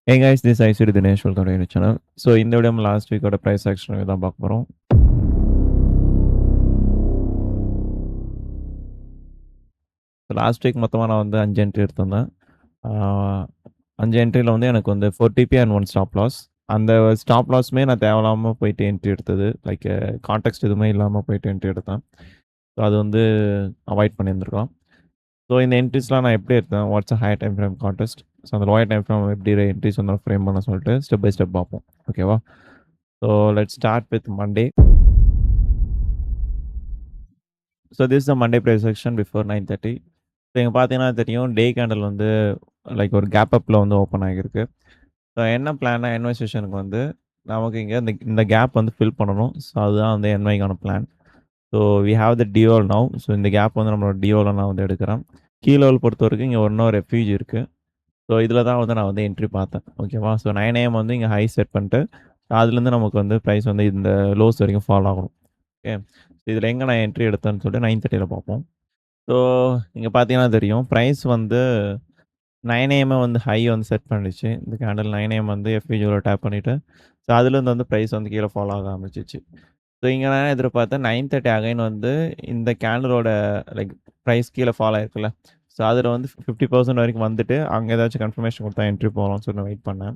Hey guys, this is ICD Dinesh. Welcome to your channel. So இந்த video நம்ம last வீக்கோட price action தான் பார்க்க போகிறோம். லாஸ்ட் வீக் மொத்தமாக நான் வந்து 5 என்ட்ரி எடுத்திருந்தேன். 5 என்ட்ரியில் வந்து எனக்கு வந்து 4 டிபி அண்ட் 1 ஸ்டாப் லாஸ். அந்த ஸ்டாப் லாஸுமே நான் தேவையில்லாமல் போயிட்டு என்ட்ரி எடுத்தது. லைக் கான்டெக்ஸ்ட் எதுவுமே இல்லாமல் போயிட்டு என்ட்ரி எடுத்தேன். ஸோ அது வந்து அவாய்ட் பண்ணியிருந்துருக்கோம். ஸோ இந்த என்ட்ரிஸ்லாம் நான் எப்படி எடுத்தேன், what's high time frame context, so அந்த லோயர் டைம் ஃப்ரேம் எப்படி என்ட்ரிஸ் வந்து ஃப்ரேம் பண்ண சொல்லிட்டு ஸ்டெப் பை ஸ்டெப் பார்ப்போம். ஓகேவா? So let's start with Monday. So this the Monday price section before 9:30. So இங்கே பார்த்தீங்கன்னா தெரியும், டே கேண்டில் வந்து லைக் ஒரு கேப் அப்பில் வந்து ஓப்பன் ஆகியிருக்கு. ஸோ என்ன பிளான்னா, என்ஒய் செஷனுக்கு வந்து நமக்கு இங்கே இந்த கேப் வந்து ஃபில் பண்ணணும். ஸோ அதுதான் வந்து என்ஒய்க்கான plan. So we have the DOL now. So இந்த கேப் வந்து நம்மளோட டிஓவில் நான் வந்து எடுக்கிறேன். கீழோல் பொறுத்த வரைக்கும் இங்கே இன்னொரு ரெஃப்யூஜ் இருக்குது. ஸோ இதில் தான் வந்து நான் வந்து என்ட்ரி பார்த்தேன். ஓகேவா? ஸோ 9 AM வந்து இங்கே ஹை செட் பண்ணிட்டு அதுலேருந்து நமக்கு வந்து ப்ரைஸ் வந்து இந்த லோஸ் வரைக்கும் ஃபாலோ ஆகணும். ஓகே. இதில் எங்கே நான் என்ட்ரி எடுத்தேன்னு சொல்லிட்டு 9:30 பார்ப்போம். ஸோ இங்கே பார்த்தீங்கன்னா தெரியும், ப்ரைஸ் வந்து 9 AM வந்து ஹை வந்து செட் பண்ணிடுச்சு. இந்த கேண்டில் 9 AM வந்து எஃப்இஜியில் டேப் பண்ணிவிட்டு, ஸோ அதுலேருந்து வந்து ப்ரைஸ் வந்து கீழே ஃபாலோ ஆக ஆரம்பிச்சிச்சு. ஸோ இங்கே நான் எதிர்பார்த்தேன் 9:30 அகைன் வந்து இந்த கேண்டிலோட லைக் ப்ரைஸ் கீழே ஃபாலோ ஆயிருக்குல்ல, ஸோ அதில் வந்து 50% வரைக்கும் வந்துட்டு அங்கே ஏதாச்சும் கன்ஃபர்மேஷன் கொடுத்தா என்ட்ரி போகலாம்னு சொல்லி வெயிட் பண்ணேன்.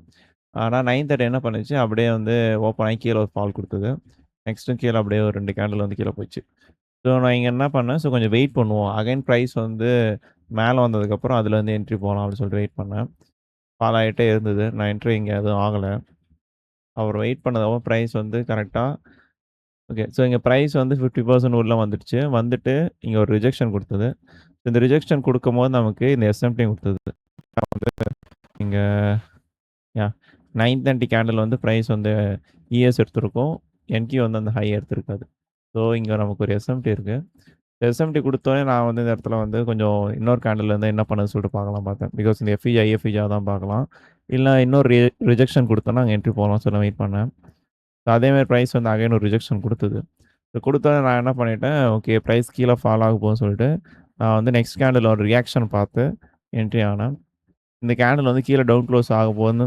ஆனால் 9:30 என்ன பண்ணுச்சு, அப்படியே வந்து ஓப்பன் ஆகி கீழே ஒரு ஃபால் கொடுத்தது. நெக்ஸ்ட்டும் கீழே அப்படியே ஒரு 2 கேண்டில் வந்து கீழே போச்சு. ஸோ நான் இங்கே என்ன பண்ணேன், ஸோ கொஞ்சம் வெயிட் பண்ணுவோம், அகைன் ப்ரைஸ் வந்து மேலே வந்ததுக்கப்புறம் அதில் வந்து என்ட்ரி போகலாம் அப்படின்னு சொல்லிட்டு வெயிட் பண்ணேன். ஃபால் ஆகிட்டே இருந்தது. நான் என்ட்ரி இங்கே எதுவும் ஆகலை. அவர் வெயிட் பண்ணதுக்கப்புறம் ப்ரைஸ் வந்து கரெக்டாக ஓகே. ஸோ இங்கே ப்ரைஸ் வந்து 50% உள்ள வந்துடுச்சு. வந்துட்டு இங்கே ஒரு ரிஜெக்ஷன் கொடுத்தது. இந்த ரிஜெக்ஷன் கொடுக்கும்போது நமக்கு இந்த எஸ்எம்டி கொடுத்தது. வந்து இங்கே யா 9:30 கேண்டில் வந்து ப்ரைஸ் வந்து இஎஸ் எடுத்திருக்கோம். என்கியூ வந்து அந்த ஹை எடுத்திருக்காது. ஸோ இங்கே நமக்கு ஒரு எஸ்எம்டி இருக்குது. எஸ்எம்டி கொடுத்தோடனே நான் வந்து இந்த இடத்துல வந்து கொஞ்சம் இன்னொரு கேண்டில் வந்து என்ன பண்ணுன்னு சொல்லிட்டு பார்க்கலாம் பார்த்தேன். பிகாஸ் இந்த எஃப்இஜி ஐஎஃப்இஜியாக தான் பார்க்கலாம். இல்லை இன்னொரு ரிஜெக்ஷன் கொடுத்தோன்னா அங்கே என்ட்ரி போகலாம் சொல்லி வெயிட் பண்ணேன். ஸோ அதேமாதிரி ப்ரைஸ் வந்து அகைன் ஒரு ரிஜெக்ஷன் கொடுத்தது. ஸோ கொடுத்தோன்னே நான் என்ன பண்ணிட்டேன், ஓகே ப்ரைஸ் கீழே ஃபால் ஆக போகும்னு சொல்லிட்டு நான் வந்து நெக்ஸ்ட் கேண்டில் ஒரு ரியாக்ஷன் பார்த்து என்ட்ரி ஆனேன். இந்த கேண்டில் வந்து கீழே டவுன் க்ளோஸ் ஆக போகுதுன்னு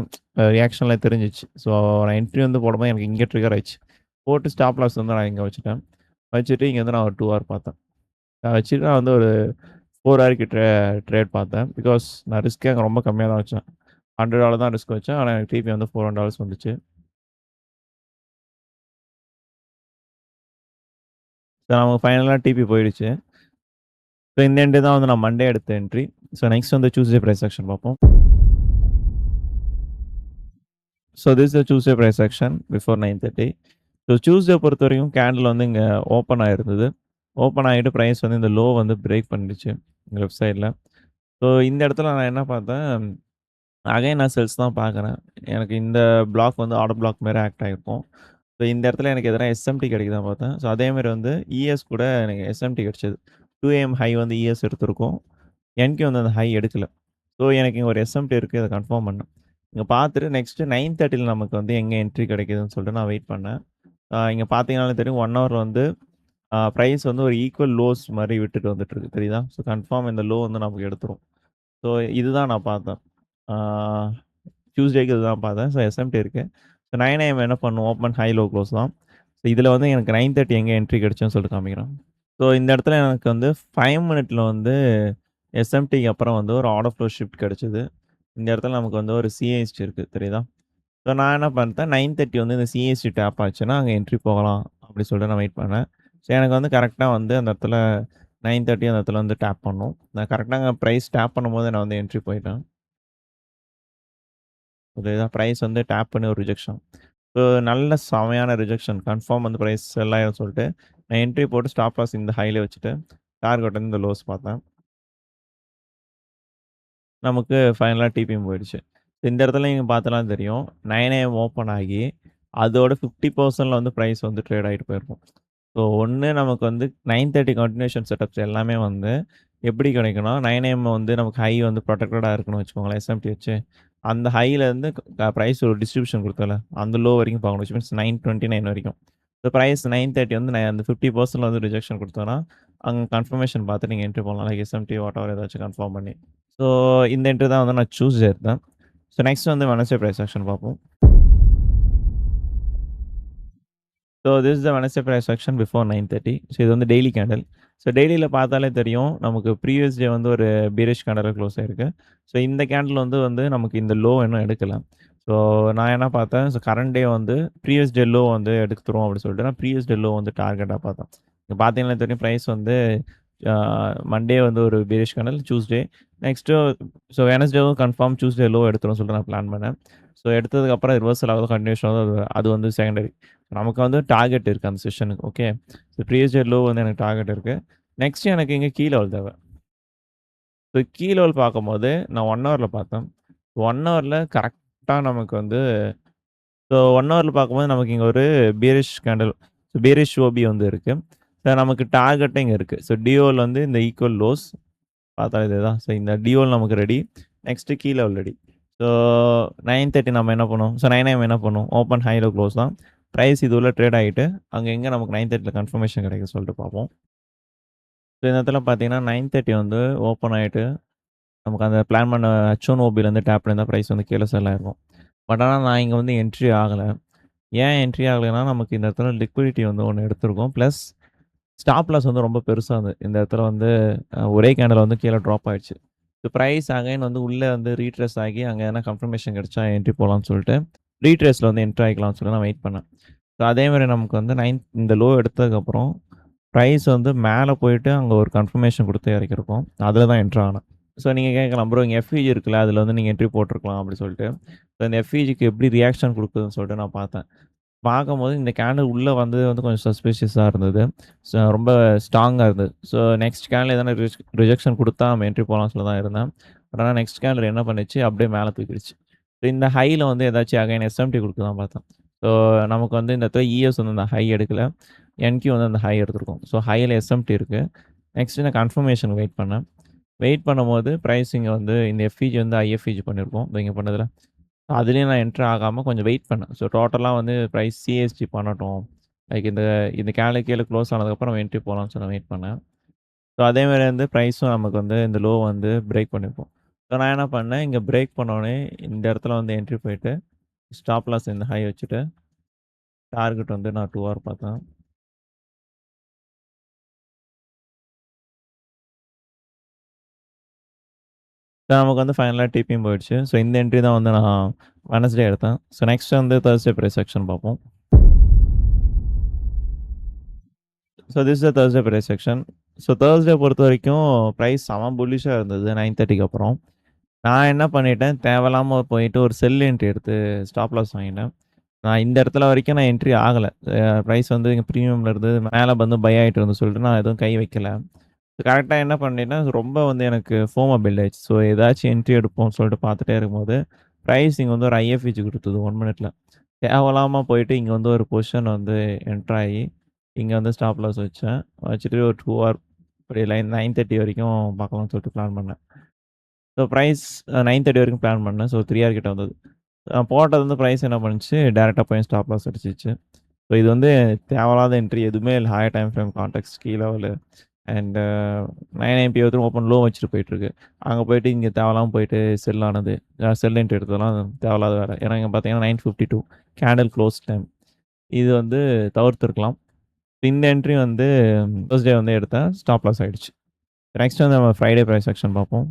ரியாக்ஷனில் தெரிஞ்சிச்சு. ஸோ நான் என்ட்ரி வந்து போடும்போது எனக்கு இங்கே ட்ரிகர் ஆயிடுச்சு. போட்டு ஸ்டாப் லாஸ் வந்து நான் இங்கே வச்சுட்டேன். வச்சுட்டு இங்கே வந்து நான் ஒரு 2 ஹவர் பார்த்தேன். நான் வச்சுட்டு நான் வந்து ஒரு 4 ஹவருக்கு ட்ரேட் பார்த்தேன். பிகாஸ் நான் ரிஸ்க்கே அங்கே ரொம்ப கம்மியாக தான் வச்சேன். $100 தான் ரிஸ்க் வச்சேன். ஆனால் எனக்கு டிபி வந்து $400 வந்துச்சு. ஸோ நமக்கு ஃபைனலாக டிபி போயிடுச்சு. ஸோ இந்த என்ட்ரி தான் வந்து நான் மண்டே எடுத்த என்ட்ரி. ஸோ நெக்ஸ்ட் வந்து டியூஸ்டே ப்ரைஸ் ஆக்ஷன் பார்ப்போம். So this the Tuesday price action before 9:30. So Tuesday பொறுத்த வரைக்கும் கேண்டில் வந்து இங்கே ஓப்பன் ஆகிருந்தது. ஓப்பன் ஆகிட்டு ப்ரைஸ் வந்து இந்த லோ வந்து பிரேக் பண்ணிடுச்சு இங்கே லெஃப்ட் சைடில். ஸோ இந்த இடத்துல நான் என்ன பார்த்தேன், அகைன் நான் செல்ஸ் தான் பார்க்குறேன். எனக்கு இந்த பிளாக் வந்து ஆர்டர் பிளாக் மாரி ஆக்ட் ஆகிருக்கும். ஸோ இந்த இடத்துல எனக்கு எதனா எஸ்எம்டி கிடைக்குதான் பார்த்தேன். ஸோ அதேமாதிரி வந்து இஎஸ் கூட எனக்கு எஸ்எம்டி கிடைச்சது. 2 AM ஹை வந்து இஎஸ் எடுத்திருக்கும். என்கே வந்து அந்த ஹை எடுக்கல. ஸோ எனக்கு இங்கே ஒரு எஸ்எம்டி இருக்குது, இதை கன்ஃபார்ம் பண்ணேன். இங்கே பார்த்துட்டு நெக்ஸ்ட்டு 9:30 நமக்கு வந்து எங்கே என்ட்ரி கிடைக்குதுன்னு சொல்லிட்டு நான் வெயிட் பண்ணேன். இங்கே பார்த்தீங்கனாலே தெரியும், 1 ஹவரில் வந்து ப்ரைஸ் வந்து ஒரு ஈக்குவல் லோஸ் மாதிரி விட்டுட்டு வந்துட்டுருக்கு, தெரியுதா? ஸோ கன்ஃபார்ம் இந்த லோ வந்து நமக்கு எடுத்துரும். ஸோ இதுதான் நான் பார்த்தேன். டியூஸ்டேக்கு இதுதான் பார்த்தேன். ஸோ எஸ்எம்டி இருக்குது. ஸோ 9 AM என்ன பண்ணும், ஓப்பன் ஹை லோ க்ளோஸ் தான். ஸோ இதில் வந்து எனக்கு 9:30 எங்கே என்ட்ரி கிடைச்சுன்னு சொல்லிட்டு காமிக்கிறேன். ஸோ இந்த இடத்துல எனக்கு வந்து 5 மினிட்ல வந்து எஸ்எம்டிக்கு அப்புறம் வந்து ஒரு ஆர்டர் ஃப்ளோ ஷிஃப்ட் கிடைச்சது. இந்த இடத்துல நமக்கு வந்து ஒரு சிஎஸ்டி இருக்குது, தெரியுதா? ஸோ நான் என்ன பண்ணிட்டேன், 9:30 வந்து இந்த சிஎஸ்டி டேப் ஆச்சுன்னா அங்கே என்ட்ரி போகலாம் அப்படி சொல்லிட்டு நான் வெயிட் பண்ணேன். ஸோ எனக்கு வந்து கரெக்டாக வந்து அந்த இடத்துல 9:30 அந்த இடத்துல வந்து டேப் பண்ணும். நான் கரெக்டாக அங்கே ப்ரைஸ் டேப் பண்ணும்போது நான் வந்து என்ட்ரி போயிட்டேன். புரியுதா? ப்ரைஸ் வந்து டேப் பண்ணி ஒரு ரிஜெக்ஷன். ஸோ நல்ல செமையான ரிஜெக்ஷன். கன்ஃபார்ம் வந்து ப்ரைஸ் செல் ஆயிரும்னு சொல்லிட்டு நான் என்ட்ரி போட்டு ஸ்டாப் லாஸ் இந்த ஹைல வச்சுட்டு டார்கெட் வந்து இந்த லோஸ் பார்த்தேன். நமக்கு ஃபைனலாக டிபிஎம் போயிடுச்சு. இந்த இடத்துல நீங்க பார்த்தாலாம் தெரியும், 9 AM ஓப்பன் ஆகி அதோட 50%ல வந்து ப்ரைஸ் வந்து ட்ரேட் ஆகிட்டு போயிருக்கும். ஸோ ஒண்ணு நமக்கு வந்து 9:30 கன்டினியூஷன் செட்டப்ஸ் எல்லாமே வந்து எப்படி கிடைக்கும்னா, 9 AM வந்து நமக்கு ஹை வந்து ப்ரொடெக்டடா இருக்குன்னு வச்சுக்கோங்களேன், எஸ்எம்டி வச்சு. அந்த ஹைலேருந்து ப்ரைஸ் ஒரு டிஸ்ட்ரிபியூஷன் கொடுத்தோம்ல, அந்த லோ வரைக்கும் பார்க்கணும். விச் மீன்ஸ் 929 வரைக்கும். ஸோ ப்ரைஸ் 9:30 வந்து நான் அந்த 50% வந்து ரிஜெக்ஷன் கொடுத்தோன்னா, அங்கே கன்ஃபர்மேஷன் பார்த்து நீங்கள் என்ட்ரி போடலாம். லைக் எஸ்எம்டி வாட் எவர் ஏதாச்சும் கன்ஃபார்ம் பண்ணி. ஸோ இந்த என்ட்ரி தான் வந்து நான் டியூஸ்டே எடுத்தேன். ஸோ நெக்ஸ்ட் வந்து வெட்னஸ்டே பிரைஸ் ஆக்ஷன் பார்ப்போம். So this is the Wednesday price action before 9:30. So இது வந்து டெய்லி கேண்டில். ஸோ டெய்லியில பார்த்தாலே தெரியும். நமக்கு ப்ரீவியஸ் டே வந்து ஒரு பீரிஷ் கேண்டிலா க்ளோஸ் ஆயிருக்கு. ஸோ இந்த கேண்டில் வந்து நமக்கு இந்த லோ இன்னும் எடுக்கல. ஸோ நான் என்ன பார்த்தேன், ஸோ கரண்ட் டே வந்து ப்ரீவியஸ் டே லோ வந்து எடுத்துரும் அப்படின்னு சொல்லிட்டு நான் ப்ரீவியஸ் டே லோ வந்து டார்கெட்டா பார்த்தேன். இங்க பார்த்தீங்கன்னா தெரியும் பிரைஸ் வந்து அ மண்டே வந்து ஒரு bearish candle, Tuesday next so வெட்னஸ்டேவும் கன்ஃபார்ம் டியூஸ்டே லோ எடுத்துரும்னு சொல்லிட்டு நான் பிளான் பண்ணேன். ஸோ எடுத்ததுக்கப்புறம் ரிவர்சல் ஆகுது, கன்டினியூஷன் ஆகுது. அது வந்து செகண்டரி. நமக்கு வந்து டார்கெட் இருக்கு அந்த செஷனுக்கு. Okay. So previous day low வந்து எனக்கு டார்கெட் இருக்கு. நெக்ஸ்ட் எனக்கு இங்க கீ லெவல் தேவை. ஸோ கீ லெவல் பார்க்கும்போது நான் 1 ஹவர்ல பார்த்தேன். 1 ஹவர்ல கரெக்ட்டா நமக்கு வந்து ஸோ 1 ஹவர்ல பார்க்கும்போது நமக்கு இங்க ஒரு பீரிஷ் கேண்டில், பீரிஷ் ஓபி வந்து இருக்கு. ஸோ நமக்கு டார்கெட்டும் இங்க இருக்கு. ஸோ டிஓல வந்து இந்த ஈக்குவல் லோஸ் பார்த்தா இதுதான். ஸோ இந்த டிஓல் நமக்கு ready. Next key level ready. So 9:30 நம்ம என்ன பண்ணுவோம்? ஸோ 9 AM என்ன பண்ணுவோம்? ஓப்பன் ஹைல க்ளோஸ் தான். பிரைஸ் இது உள்ள ட்ரேட் ஆகிட்டு அங்க எங்க நமக்கு 9:30ல கன்ஃபர்மேஷன் கிடைக்குதுன்னு சொல்லிட்டு பார்ப்போம். ஸோ இந்த இடத்துல பார்த்தீங்கன்னா 9:30 வந்து ஓப்பன் ஆயிட்டு நமக்கு அந்த பிளான் பண்ண H1 ஓபிலேருந்து டேப் பண்ணியிருந்தா பிரைஸ் வந்து கீழ செல் ஆயிருக்கும். பட் ஆனா நான் இங்க வந்து என்ட்ரி ஆகல. ஏன் என்ட்ரி ஆகலைன்னா, நமக்கு இந்த இடத்துல லிக்விடிட்டி வந்து ஒண்ணு எடுத்திருக்கோம். பிளஸ் ஸ்டாப் லாஸ் வந்து ரொம்ப பெருசா இருந்தது. இந்த இடத்துல வந்து ஒரே கேண்டில்ல வந்து கீழ ட்ராப் ஆயிடுச்சு. ஸோ பிரைஸ் அகைன் வந்து உள்ள வந்து ரீட்ரேஸ் ஆகி அங்க எதனா கன்ஃபர்மேஷன் கிடைச்சா என்ட்ரி போலான்னு சொல்லிட்டு, ரீட்ரேஸ்ல வந்து என்ட்ரி ஆகிக்கலாம்னு சொல்லி நான் வெயிட் பண்ணேன். ஸோ அதே மாரி நமக்கு வந்து இந்த லோ எடுத்ததுக்கப்புறம், பிரைஸ் வந்து மேல போயிட்டு அங்க ஒரு கன்ஃபர்மேஷன் குடுத்து இறக்கியிருக்கோம். அதுல தான் என்டர் ஆனேன். ஸோ நீங்க கேட்கலாம், ப்ரோ இங்க எஃப்இஜி இருக்குல்ல, அதுல வந்து நீங்க என்ட்ரி போட்டுருக்கலாம் அப்படி சொல்லிட்டு. ஸோ இந்த எஃப்இஜிக்கு எப்படி ரியாக்ஷன் குடுக்குதுன்னு சொல்லிட்டு நான் பார்த்தேன். பார்க்கும்போது இந்த கேண்டில் உள்ள வந்தது வந்து கொஞ்சம் சஸ்பிஷியஸா இருந்தது. ரொம்ப ஸ்ட்ராங்கா இருந்தது. ஸோ நெக்ஸ்ட் கேண்டில் எதனா ரிஜெக்ஷன் குடுத்தா நம்ம என்ட்ரி போலாம்னு சொல்லி தான் இருந்தேன். பட் ஆனா நெக்ஸ்ட் கேண்டில் என்ன பண்ணுச்சு, அப்படியே மேல தூக்கிடுச்சு. இந்த ஹைல வந்து ஏதாச்சும் அகைன் எஸ்எம்டி குடுக்குதான்னு பார்த்தேன். ஸோ நமக்கு வந்து இந்த இடத்துல இஎஸ் வந்து அந்த ஹை எடுக்கல. என்கியூ வந்து அந்த ஹை எடுத்திருக்கும். ஸோ ஹைல எஸ்எம்டி இருக்கு. நெக்ஸ்ட் நான் கன்ஃபர்மேஷன் வெயிட் பண்ணேன். வெயிட் பண்ணும்போது பிரைசிங் வந்து இந்த எஃப்இஜி வந்து ஐஎஃப்இஜி பண்ணியிருக்கோம். இங்க பண்ணதுல. அதுலயும் நான் என்டர் ஆகாம கொஞ்சம் வெயிட் பண்ணேன். ஸோ டோட்டலா வந்து பிரைஸ் சிஎஸ்டி பண்ணட்டும். லைக் இந்த இந்த கேல கீழ க்ளோஸ் ஆனதுக்கப்புறம் நம்ம என்ட்ரி போலாம்னு சொல்லி வெயிட் பண்ணேன். ஸோ அதே மாரி வந்து பிரைஸும் நமக்கு வந்து இந்த லோ வந்து பிரேக் பண்ணியிருக்கும். ஸோ நான் என்ன பண்ணேன், இங்க பிரேக் பண்ணோனே இந்த இடத்துல வந்து என்ட்ரி போயிட்டு, ஸ்டாப் லாஸ் இந்த ஹை வச்சுட்டு, டார்கெட் வந்து நான் 2 ஹவர் பார்த்தேன். ஸோ நமக்கு வந்து ஃபைனலா டிபியும் போயிடுச்சு. ஸோ இந்த என்ட்ரி தான் வந்து நான் வெட்னஸ்டே எடுத்தேன். ஸோ நெக்ஸ்ட் வந்து தர்ஸ்டே பிரைஸ் ஆக்ஷன் பார்ப்போம். So this is the Thursday price section. So Thursday பொறுத்தவரைக்கும் பிரைஸ் செம புல்லிஷா இருந்தது 9:30க்கு அப்புறம். நான் என்ன பண்ணிட்டேன், தேவையில்லாம போயிட்டு ஒரு செல் என்ட்ரி எடுத்து ஸ்டாப் லாஸ் வாங்கிட்டேன். நான் இந்த இடத்துல வரைக்கும் நான் என்ட்ரி ஆகல. பிரைஸ் வந்து இங்க பிரீமியம்ல இருந்து மேல வந்து பை ஆயிட்டு இருந்தது சொல்லிட்டு நான் எதுவும் கை வைக்கல. கரெக்ட்டா என்ன பண்ணிட்டேன்னா, ரொம்ப வந்து எனக்கு ஃபோமா பில்ட் ஆயிடுச்சு. ஸோ ஏதாச்சும் என்ட்ரி எடுப்போம்னு சொல்லிட்டு பார்த்துட்டே இருக்கும்போது, பிரைஸ் இங்க வந்து ஒரு ஐஎஃப்இஜி குடுத்தது 1 மினிட்ல. தேவையில்லாம போயிட்டு இங்க வந்து ஒரு பொசிஷன் வந்து என்டர் ஆகி, இங்க வந்து ஸ்டாப் லாஸ் வச்சேன். வச்சுட்டு ஒரு 2 ஹவர் அப்படியே 9:30 வரைக்கும் பார்க்கலாம்னு சொல்லிட்டு பிளான் பண்ணேன். ஸோ பிரைஸ் 9:30 வரைக்கும் பிளான் பண்ணேன். ஸோ 3 ஹவர் கிட்ட வந்தது. நான் போட்டது வந்து பிரைஸ் என்ன பண்ணுச்சு, டைரக்ட்டா போய் ஸ்டாப் லாஸ் அடிச்சிருச்சு. ஸோ இது வந்து தேவையில்லாத என்ட்ரி எதுவுமே இல்ல. Higher time frame context key level and 9 எம்பி வந்து ஓப்பன் லோ வச்சுட்டு போயிட்டுருக்கு. அங்க போயிட்டு இங்க தேவையில்லாம போயிட்டு செல் ஆனது. செல் என்ட்ரி எடுத்ததெல்லாம் தேவையில்லாத வேலை. ஏன்னா இங்க பார்த்தீங்கன்னா 9:52 கேண்டில் க்ளோஸ் டைம். இது வந்து தவிர்த்திருக்கலாம். இந்த என்ட்ரி வந்து தர்ஸ்டே வந்து எடுத்தேன். ஸ்டாப் லாஸ் ஆயிடுச்சு. நெக்ஸ்ட் வந்து நம்ம ஃப்ரைடே பிரைஸ் ஆக்ஷன் பார்ப்போம்.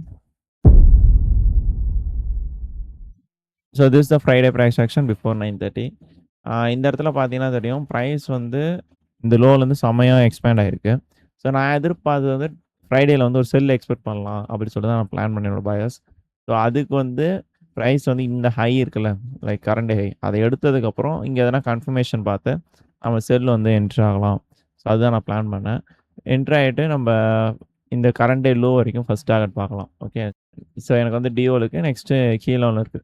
So this is the Friday price action before 9:30. இந்த இடத்துல பார்த்தீங்கன்னா தெரியும். பிரைஸ் வந்து இந்த லோலேருந்து செம்மையா எக்ஸ்பேண்ட் ஆயிருக்கு. ஸோ நான் எதிர்பார்த்தது வந்து ஃப்ரைடேல வந்து ஒரு செல் எக்ஸ்பெக்ட் பண்ணலாம் அப்படின்னு சொல்லிட்டு தான் நான் பிளான் பண்ணேன் என்னோட பயாஸ். ஸோ அதுக்கு வந்து பிரைஸ் வந்து இந்த ஹை இருக்குல்ல, லைக் கரண்ட் ஹை அத எடுத்ததுக்கப்புறம் இங்க எதனா கன்ஃபர்மேஷன் பார்த்து நம்ம செல் வந்து என்ட்ரி ஆகலாம். ஸோ அதுதான் நான் பிளான் பண்ணேன். என்ட்ரி ஆயிட்டு நம்ப இந்த கரண்ட் டே லோ வரைக்கும் ஃபர்ஸ்ட் டார்கெட் பார்க்கலாம். ஓகே. ஸோ எனக்கு வந்து டிஓ இருக்கு. நெக்ஸ்ட்டு கீழ ஒண்ணு இருக்கு.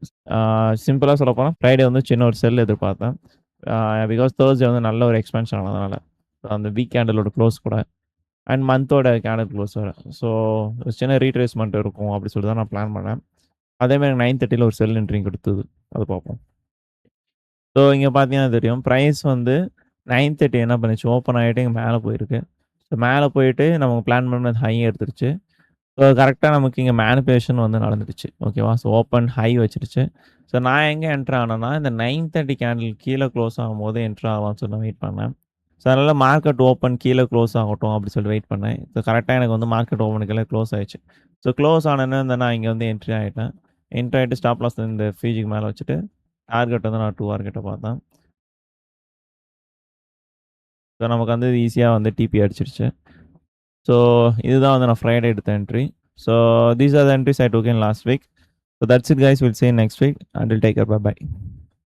சிம்பிளா சொல்லப்போனா ஃப்ரைடே வந்து சின்ன ஒரு செல் எதிர்பார்த்தேன். பிகாஸ் தர்ஸ்டே வந்து நல்ல ஒரு எக்ஸ்பான்ஷன் ஆனதுனால. அந்த வீக் கேண்டிலோட க்ளோஸ் கூட அண்ட் மந்த்தோட கேண்டில் க்ளோஸ் வேற. ஸோ சின்ன ரீட்ரேஸ்மென்ட் இருக்கும் அப்படி சொல்லிட்டு தான் நான் பிளான் பண்ணேன். அதேமாரி 9:30ல ஒரு செல் என்ட்ரியும் குடுத்தது. அது பார்ப்போம். ஸோ இங்க பார்த்தீங்கன்னா தெரியும். பிரைஸ் வந்து 9:30 என்ன பண்ணுச்சு, ஓப்பன் ஆயிட்டு இங்க மேல போயிருக்கு. ஸோ மேல போயிட்டு நம்ம பிளான் பண்ண ஹை எடுத்துருச்சு. ஸோ கரெக்ட்டா நமக்கு இங்க மேனிபுலேஷன் வந்து நடந்துடுச்சு. ஓகேவா? ஸோ ஓப்பன் ஹை வச்சுருச்சு. ஸோ நான் எங்க என்டர் ஆனேன்னா, இந்த 9:30 கேண்டில் கீழ க்ளோஸ் ஆகும்போது என்டர் ஆகலாம்னு சொல்லி நான் வெயிட் பண்ணேன். ஸோ அதனால மார்க்கெட் ஓப்பன் கீழ க்ளோஸ் ஆகட்டும் அப்படின்னு சொல்லி வெயிட் பண்ணேன். ஸோ கரெக்ட்டா எனக்கு வந்து மார்க்கெட் ஓப்பனுக்குள்ள க்ளோஸ் ஆயிடுச்சு. ஸோ க்ளோஸ் ஆனோனே வந்து நான் இங்க வந்து என்ட்ரி ஆயிட்டேன். என்ட்ரி ஆயிட்டு ஸ்டாப் லாஸ் இந்த ஃபியூஜிக்கு மேல வச்சுட்டு, டார்கெட் வந்து நான் 2 ஹவர் கிட்ட பார்த்தேன். ஸோ நமக்கு வந்து ஈஸியா வந்து டிபி அடிச்சிருச்சு. ஸோ இதுதான் வந்து நான் ஃப்ரைடே எடுத்த entry. So these are the entries I took in last week. So that's it guys. We'll see you next week. Until take care. Bye bye.